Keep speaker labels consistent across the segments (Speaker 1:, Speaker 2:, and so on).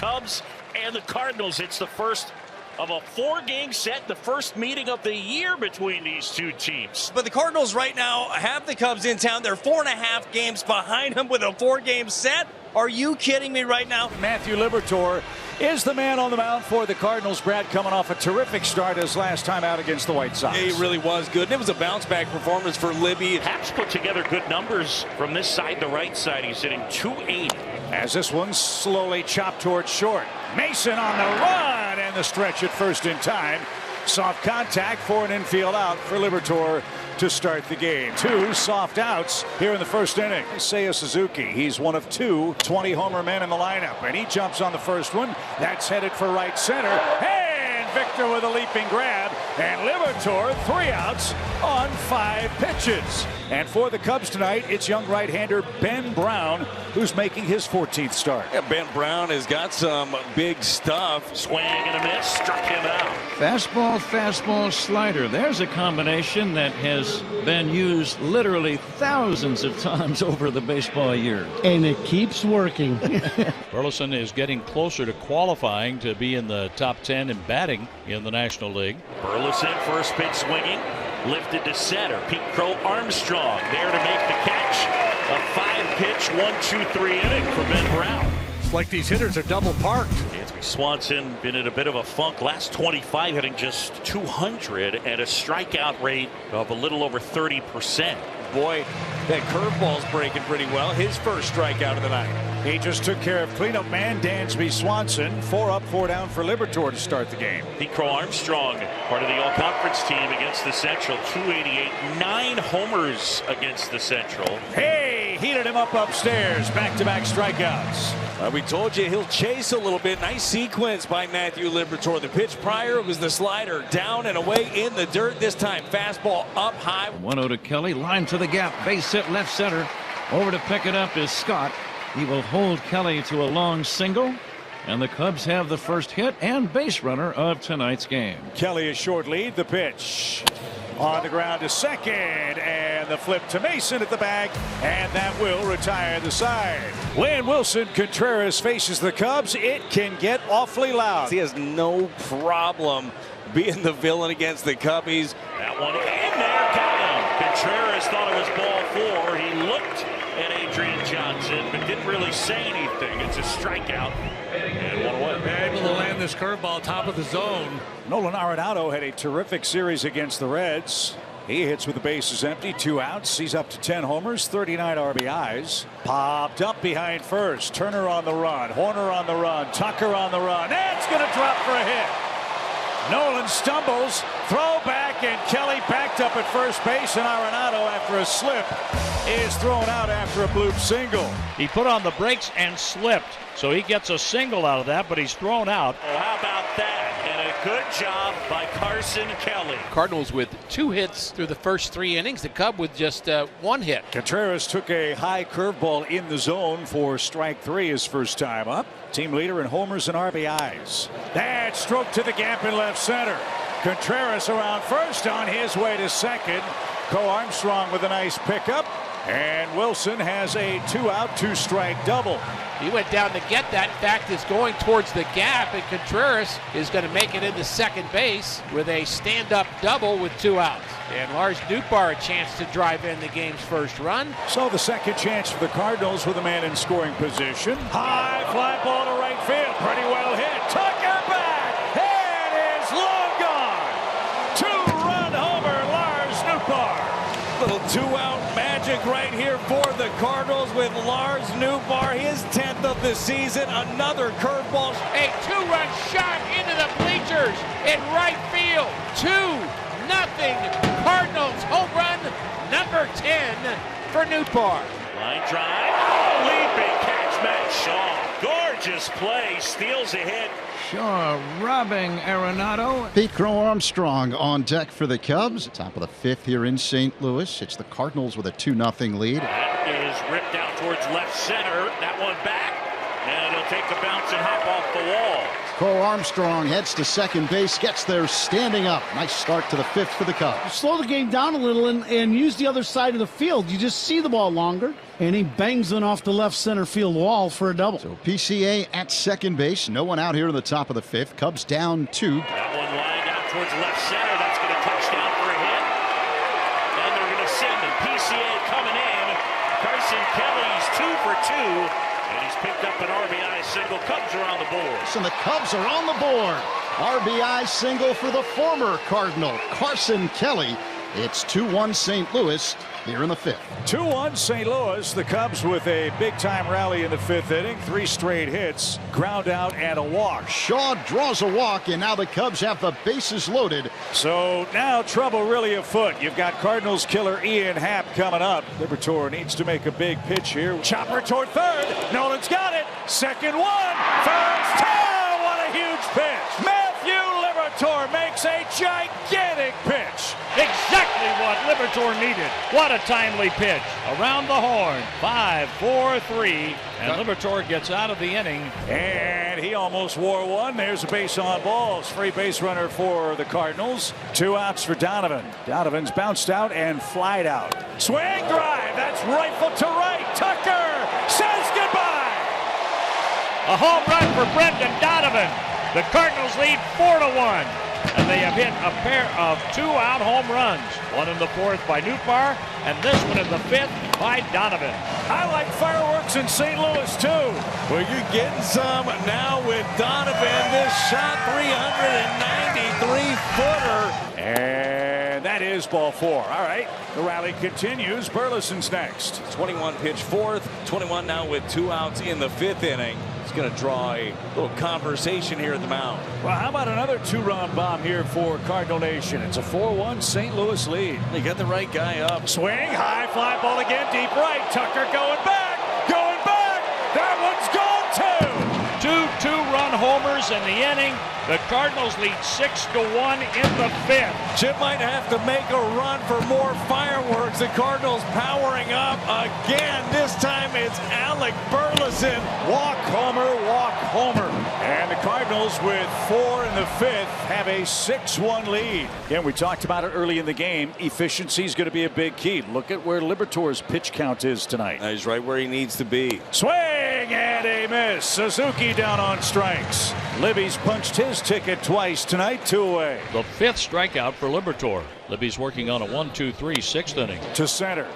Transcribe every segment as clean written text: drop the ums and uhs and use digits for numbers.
Speaker 1: Cubs and the Cardinals. It's the first of a 4-game set, the first meeting of the year between these two teams.
Speaker 2: But the Cardinals right now have the Cubs in town. They're 4.5 games behind them with a 4-game set. Are you kidding me right now?
Speaker 3: Matthew Liberatore is the man on the mound for the Cardinals. Brad, coming off a terrific start his last time out against the White Sox.
Speaker 2: It really was good. And it was a bounce-back performance for Libby.
Speaker 1: Haps put together good numbers from this side to right side. He's hitting .280.
Speaker 3: As this one slowly chopped towards short. Mason on the run and the stretch at first in time. Soft contact for an infield out for Liberatore to start the game. 2 soft outs here in the first inning. Seiya Suzuki, he's one of 2 20-homer men in the lineup, and he jumps on the first one. That's headed for right center. And Victor with a leaping grab, and Liberatore 3 outs on 5 pitches. And for the Cubs tonight, it's young right-hander Ben Brown, who's making his 14th start.
Speaker 2: Yeah, Ben Brown has got some big stuff.
Speaker 1: Swing and a miss, struck him out.
Speaker 4: Fastball, fastball, slider. There's a combination that has been used literally thousands of times over the baseball year.
Speaker 5: And it keeps working.
Speaker 6: Burleson is getting closer to qualifying to be in the top 10 in batting in the National League.
Speaker 1: Burleson, first pitch swinging, lifted to center. Pete Crow Armstrong there to make the catch. A 5-pitch, 1-2-3 inning for Ben Brown.
Speaker 5: It's like these hitters are double parked.
Speaker 1: Anthony Swanson been in a bit of a funk. Last 25 hitting just 200 and a strikeout rate of a little over 30%.
Speaker 2: Boy, that curveball's breaking pretty well. His first strikeout of the night.
Speaker 3: He just took care of cleanup man Dansby Swanson. 4 up, 4 down for Liberatore to start the game.
Speaker 1: Pete Crow Armstrong, part of the all-conference team against the Central. 288, 9 homers against the Central.
Speaker 3: Hey, heated him up upstairs. Back-to-back strikeouts.
Speaker 2: We told you he'll chase a little bit. Nice sequence by Matthew Liberatore. The pitch prior was the slider down and away in the dirt. This time fastball up high.
Speaker 4: 1-0 to Kelly. Line to the gap. Base hit left center. Over to pick it up is Scott. He will hold Kelly to a long single. And the Cubs have the first hit and base runner of tonight's game.
Speaker 3: Kelly a short lead. The pitch on the ground to second, and the flip to Mason at the bag, and that will retire the side. When Wilson Contreras faces the Cubs, it can get awfully loud.
Speaker 2: He has no problem being the villain against the Cubbies.
Speaker 1: That one in there, got him. Contreras thought it was ball 4. He looked at Adrian Johnson, but didn't really say anything. It's a strikeout, and 1 away.
Speaker 5: They're able to land this curveball top of the zone.
Speaker 3: Nolan Arenado had a terrific series against the Reds. He hits with the bases empty, 2 outs. He's up to 10 homers, 39 RBIs. Popped up behind first. Turner on the run, Horner on the run, Tucker on the run. That's going to drop for a hit. Nolan stumbles, throw back, and Kelly backed up at first base, and Arenado, after a slip, is thrown out after a bloop single.
Speaker 6: He put on the brakes and slipped, so he gets a single out of that, but he's thrown out.
Speaker 1: Oh, how about that? And a good job by Carson Kelly.
Speaker 7: Cardinals with 2 hits through the first 3 innings. The Cub with just 1 hit.
Speaker 3: Contreras took a high curveball in the zone for strike 3 his first time up. Team leader in homers and RBIs. That stroke to the gap in left center. Contreras around first on his way to second. Crow Armstrong with a nice pickup. And Wilson has a 2-out, 2-strike double.
Speaker 7: He went down to get that. In fact, is going towards the gap, and Contreras is going to make it into second base with a stand-up double with 2 outs. And Lars Nootbaar a chance to drive in the game's first run.
Speaker 3: So the second chance for the Cardinals with a man in scoring position. High fly ball to right field. Pretty well hit. Tucker back. It is long gone. 2-run homer, Lars Nootbaar.
Speaker 2: Little 2-out magic right here for the Cardinals with Lars Nootbaar, his 10th of the season. Another curveball.
Speaker 7: A 2-run shot into the bleachers in right field. 2-0 Cardinals home run number 10 for Nootbaar.
Speaker 1: Line drive. Oh, leaping catch, Matt Shaw. Gorgeous play. Steals a hit.
Speaker 4: Shaw robbing Arenado.
Speaker 8: Pete Crow Armstrong on deck for the Cubs. Top of the 5th here in St. Louis. It's the Cardinals with a 2-0 lead.
Speaker 1: That is ripped out towards left center. That one back. And he'll take a bounce and hop off the wall.
Speaker 8: Crow Armstrong heads to second base, gets there standing up. Nice start to the fifth for the Cubs.
Speaker 9: Slow the game down a little and use the other side of the field. You just see the ball longer, and he bangs it off the left center field wall for a double.
Speaker 8: So PCA at second base. No one out here in the top of the fifth. Cubs down 2.
Speaker 1: That one lined out towards left center. That's going to touch down for a hit. And they're going to send him. PCA coming in. Carson Kelly's 2 for 2. And he's picked up an RBI single. Cubs are on the board.
Speaker 8: And the Cubs are on the board. RBI single for the former Cardinal, Carson Kelly. It's 2-1 St. Louis here in the fifth.
Speaker 3: 2-1 St. Louis. The Cubs with a big-time rally in the fifth inning. 3 straight hits, ground out, and a walk.
Speaker 8: Shaw draws a walk, and now the Cubs have the bases loaded.
Speaker 3: So now trouble really afoot. You've got Cardinals killer Ian Happ coming up. Liberatore needs to make a big pitch here. Chopper toward third. Nolan's got it. Second one. First down. What a huge pitch. Matthew Liberatore makes a gigantic pitch.
Speaker 4: Exactly what Liberatore needed. What a timely pitch. Around the horn. 5-4-3. And Liberatore gets out of the inning.
Speaker 3: And he almost wore one. There's a base on balls. Free base runner for the Cardinals. 2 outs for Donovan. Donovan's bounced out and flied out. Swing drive. That's rifle to right. Tucker says goodbye.
Speaker 4: A home run for Brendan Donovan. The Cardinals lead 4-1. And they have hit a pair of 2-out home runs. One in the fourth by Nootbaar, and this one in the fifth by Donovan.
Speaker 3: I like fireworks in St. Louis, too.
Speaker 2: Well, you're getting some now with Donovan. This shot, 393-footer.
Speaker 3: And that is ball 4. All right, the rally continues. Burleson's next.
Speaker 2: 21 pitch fourth, 21 now with 2 outs in the fifth inning. It's going to draw a little conversation here at the mound.
Speaker 3: Well, how about another 2-run bomb here for Cardinal Nation? It's a 4-1 St. Louis lead.
Speaker 2: They got the right guy up.
Speaker 3: Swing, high fly ball again, deep right. Tucker going back. That one's gone too.
Speaker 4: 2 2-run homers in the inning. The Cardinals lead 6-1 in the fifth.
Speaker 2: Chip might have to make a run for more fireworks. The Cardinals powering up again. This time it's Alec Burleson.
Speaker 3: Walk homer, walk homer. And the Cardinals with 4 in the fifth have a 6-1 lead. Again, we talked about it early in the game. Efficiency is going to be a big key. Look at where Liberatore's pitch count is tonight.
Speaker 2: He's right where he needs to be.
Speaker 3: Swing and a miss. Suzuki down on strikes. Libby's punched his ticket twice tonight, 2 away.
Speaker 6: The 5th strikeout for Liberatore. Libby's working on a 1-2-3 6th inning.
Speaker 3: To center.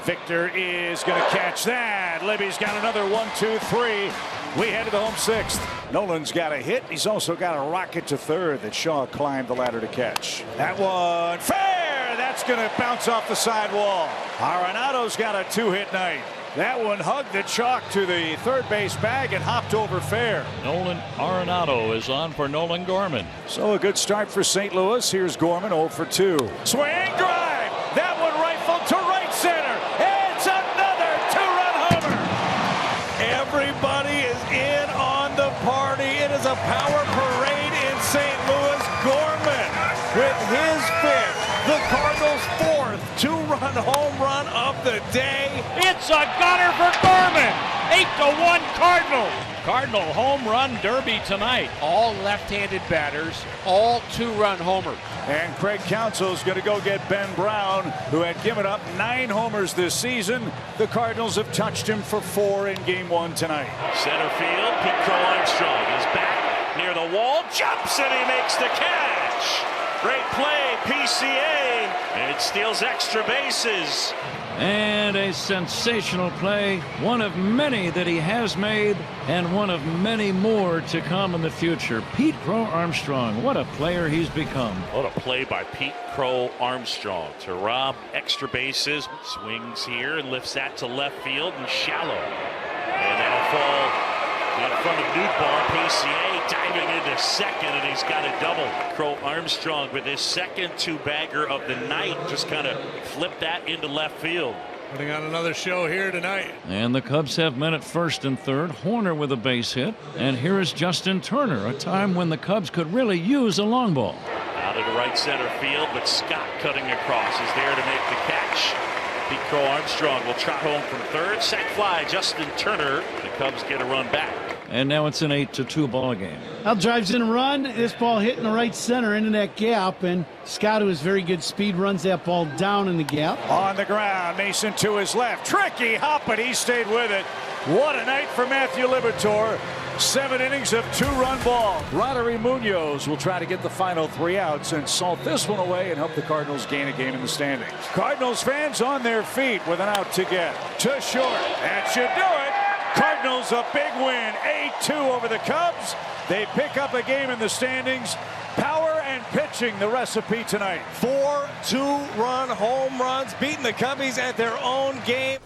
Speaker 3: Victor is going to catch that. Libby's got another 1-2-3. We head to the home 6th. Nolan's got a hit. He's also got a rocket to third that Shaw climbed the ladder to catch. That one fair. That's going to bounce off the sidewall. Arenado's got a 2-hit night. That one hugged the chalk to the third base bag and hopped over fair.
Speaker 6: Nolan Arenado is on for Nolan Gorman.
Speaker 3: So a good start for St. Louis. Here's Gorman 0 for 2. Swing drive. That one rifled to right center. It's another 2-run homer.
Speaker 2: Everybody is in on the party. It is a power parade in St. Louis. Gorman with his 5th. The Cardinals' 4th 2-run home run of the day.
Speaker 4: It's a gunner for Gorman. 8-1 Cardinals. Cardinal home run derby tonight.
Speaker 7: All left-handed batters, all 2-run homers.
Speaker 3: And Craig Counsell's going to go get Ben Brown, who had given up 9 homers this season. The Cardinals have touched him for 4 in Game 1 tonight.
Speaker 1: Center field, Pete Crow Armstrong is back near the wall, jumps and he makes the catch. Great play, PCA, and it steals extra bases.
Speaker 4: And a sensational play, one of many that he has made, and one of many more to come in the future. Pete Crow Armstrong, what a player he's become.
Speaker 1: What a play by Pete Crow Armstrong to rob extra bases. Swings here and lifts that to left field and shallow. And that'll fall in front of Nootbaar. PCA diving into second, and he's got a double. Crow Armstrong with his second 2-bagger of the night just kind of flipped that into left field.
Speaker 5: Putting on another show here tonight.
Speaker 4: And the Cubs have men at first and third. Horner with a base hit. And here is Justin Turner, a time when the Cubs could really use a long ball.
Speaker 1: Out of the right center field, but Scott cutting across is there to make the catch. Pete Crow Armstrong will trot home from third. Sac fly, Justin Turner. The Cubs get a run back.
Speaker 4: And now it's an 8-2 ball game.
Speaker 9: Well, drives in a run. This ball hit in the right center into that gap. And Scott, who has very good speed, runs that ball down in the gap.
Speaker 3: On the ground, Mason to his left. Tricky hop, but he stayed with it. What a night for Matthew Liberatore. 7 innings of 2-run ball. Roderick Munoz will try to get the final 3 outs and salt this one away and help the Cardinals gain a game in the standings. Cardinals fans on their feet with an out to get. To short. That should do it. Cardinals a big win. 8-2 over the Cubs. They pick up a game in the standings. Power and pitching the recipe tonight.
Speaker 2: 4 2-run home runs, beating the Cubbies at their own game.